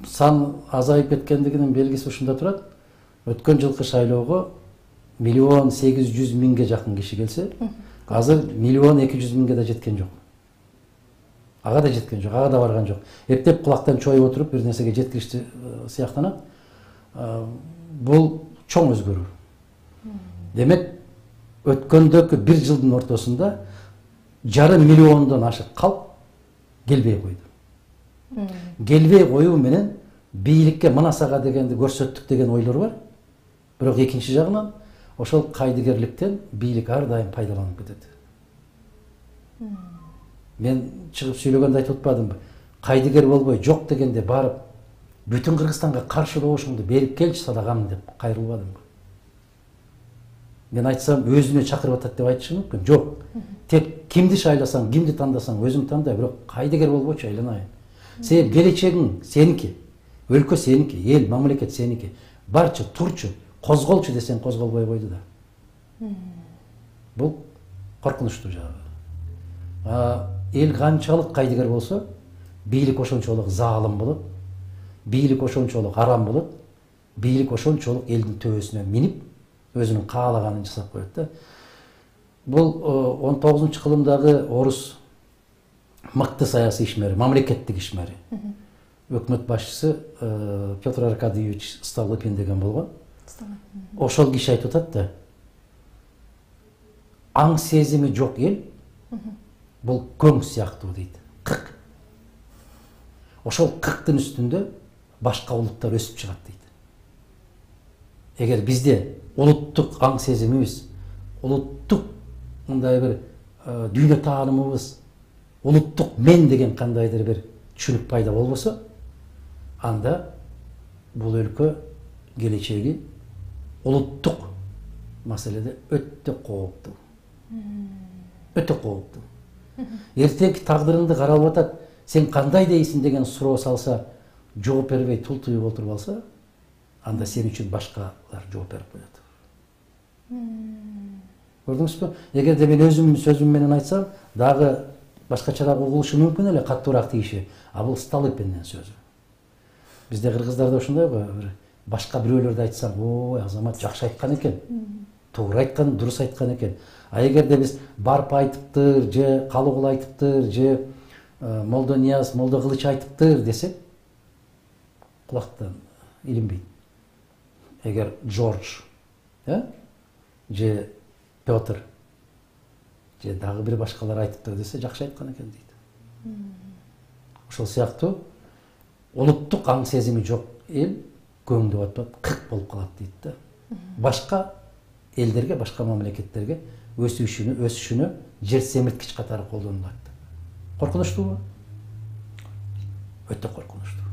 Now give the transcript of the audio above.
сан азайып кеткендигинин белгиси ушунда турат. Өткөн жылкы шайлоого 1.800.000 жакын киши келсе, азыр 1.200.000 да жеткен жок. Ага да жеткен жок, ага да барган жок. Эптеп кулактан чоюп отуруп бир нерсеге жеткиришти сыяктанат. Бул чоң өзгөрүү. Демек, өткөндөгү бир жылдын ортосунда 1,5 миллиондон ашык калп келбей койду. Келбей коюу менен бийликке мына сага дегенди көрсөттүк деген ойлор бар. Бирок экинчи жагынан ошол кайдыгерликтен бийлик ар дайым пайдаланып кетет. Мен чыгып сүйлөгөндө айтып атпадымбы? Кайдыгер болбой жок дегенде барып бүтүн Кыргызстанга каршы добушуңду берип келчи садагам деп кайрылбадымбы? Мен айтсам өзүнө чакырып атат деп айтышы мүмкүн. Жок. Тек кимди шайласаң, кимди тандасаң өзүң танда, бирок кайдыгер болбочу айланайын. Себеп келечегиң сеники, өлкө сеники, эл, мамлекет сеники. Барчы, турчу, козголчу десең козголбой койду да. Бул коркунучтуу жагы. Эл канчалык кайдыгер болсо, бийлик ошончолук заалым болот, бийлик ошончолук арам болот, бийлик ошончолук элдин төбөсүнө минип, өзүнүн каалаганын жасап коет да. Бул 19-кылымдагы орус мыкты саясий ишмери, мамлекеттик ишмери. Өкмөт башчысы Петр Аркадьевич Столыпин деген болгон. Ошол киши айтып атат да, аң сезими жок эл бул көң сыяктуу дейт. Кырк. Ошол кырктын үстүндө башка улуттар өсүп чыгат дейт. Эгер бизде улуттук аң сезимибиз, улуттук мындай бир дүйнө таанымыбыз, улуттук мен деген кандайдыр бир түшүнүк пайда болбосо, анда бул өлкө келечеги улуттук маселеде өтө кооптуу. Өтө кооптуу. Эртеңки тагдырыңды каралып атат, сен кандай дейсиң деген суроо салса, жооп бербей тултуюп отуруп алса, анда сен үчүн башкалар жооп берип коет. Көрдүңүзбү? Эгерде мен өзүмдүн сөзүм менен айтсам, дагы башкачараак угулушу мүмкүн эле, каттуураак тийиши. А бул Столыпиндин сөзү. Бизде кыргыздарда ошондой го, башка бирөөлөрдү айтсаң, ой, Азамат жакшы айткан экен. Туура айткан, дурус айткан экен. А эгерде биз Барп айтыптыр, же Калыгул айтыптыр, же Молдо Нияз, Молдо Кылыч айтыптыр десек, кулактан илинбейт. Эгер Джордж, же Петр, же дагы бир башкалар айтыптыр десе, жакшы айткан экен дейт. Ошол сыяктуу улуттук аң сезими жок эл көңдүп атпап, кырк болуп калат дейт да. Башка элдерге, башка мамлекеттерге өсүшүнө жер семирткич катары колдонулат. Коркунучтуубу? Өтө коркунучтуу.